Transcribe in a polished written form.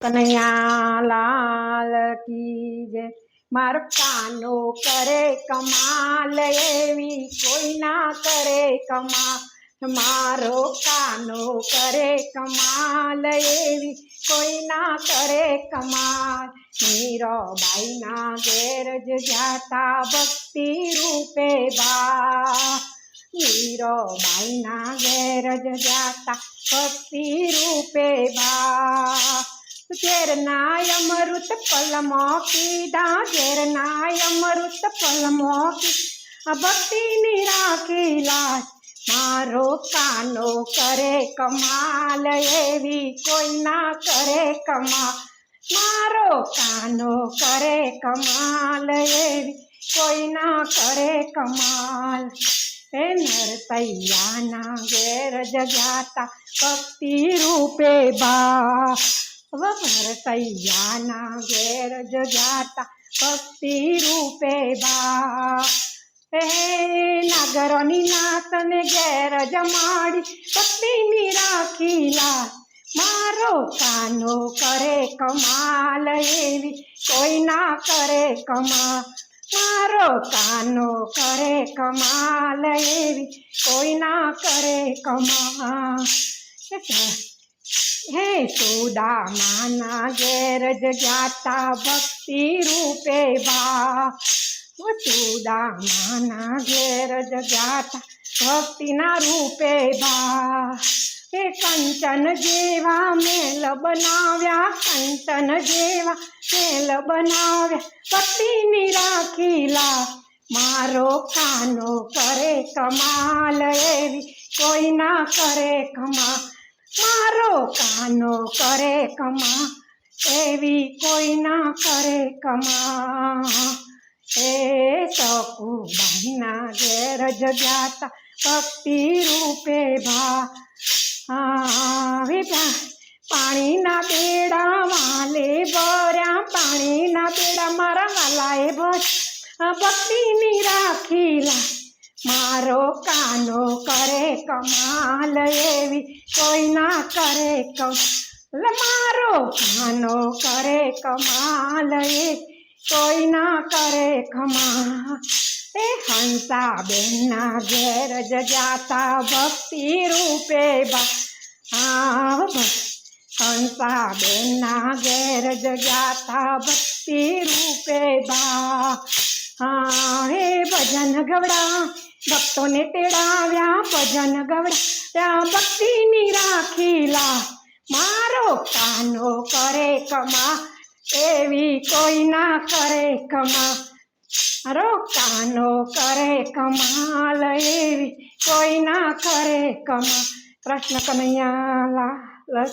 કનૈયા લાલ કી જય। મારો કાનો કરે કમાલ એવી કોઈ ના કરે કમાલ। મારો કાનો કરે કમાલ એવી કોઈ ના કરે કમાલ। મીરાબાઈના ઘેર જ જાતા ભક્તિ રૂપે બા। મીરાબાઈના ઘેર જ જાતા ભક્તિ રૂપે બા। ઘેરના અમૃત પલમાં કીધા, ઘેરના અમૃત પલમાં કીધા, ભક્તિની રાખી લાજ। મારો કાનો કરે કમાલ એવી કોઈ ના કરે કમાલ। મારો કાનો કરે કમાલ એવી કોઈ ના કરે કમાલ। હે નરસૈયાના ઘેર જગાતા ભક્તિ રૂપે બા। નરસૈયાના ઘેર જગાતા ભક્તિ રૂપે બા। હે નાગરોની નાતને ઘેર જમાડી ભક્તિની રાખી લાજ। મારો કાનો કરે કમાલ એવી કોઈ ના કરે કમાલ। મારો કાનો કરે કમાલ એવી કોઈ ના કરે કમાલ। હે સુદામાના ઘેર જગાતા ભક્તિ રૂપે બા। સુદામાના ઘેર જગાતા ભક્તિના રૂપે બા। હે કંચન જેવા મેલ બનાવ્યા, કંચન જેવા મેલ બનાવ્યા, ભક્તિની રાખી લાજ। મારો કાનો કરે કમાલ એવી કોઈ ના કરે કમાલ। મારો કાનો કરે કમાલ એવી કોઈ ના કરે કમાલ। હે સકુબાઈના ઘેર જગાતા ભક્તિ રૂપે બા। પાણીના બેડા વાલે ભર્યા, પાણીના બેડા મારા વાલાએ ભર્યા, ભક્તિની રાખી લાજ। મારો કાનો કરે કમાલ એવી કોઈ ના કરે કમાલ। મારો કાનો કરે કમાલ એવી કોઈ ના કરે કમાલ। હે હંસાબેનના ઘેર જગાતા ભક્તિ રૂપે બા। હંસાબેનના ઘેર જગાતા ભક્તિ રૂપે બા। હે ભજન ગવડા ભક્તોને તેડાવ્યા, ભજન ગવડાવ્યા, ભક્તિની રાખી લાજ। મારો કાનો કરે કમાલ એવી કોઈ ના કરે કમાલ। મારો કાનો કરે કમાલ એવી કોઈ ના કરે કમાલ। કૃષ્ણ કનૈયા લાલ।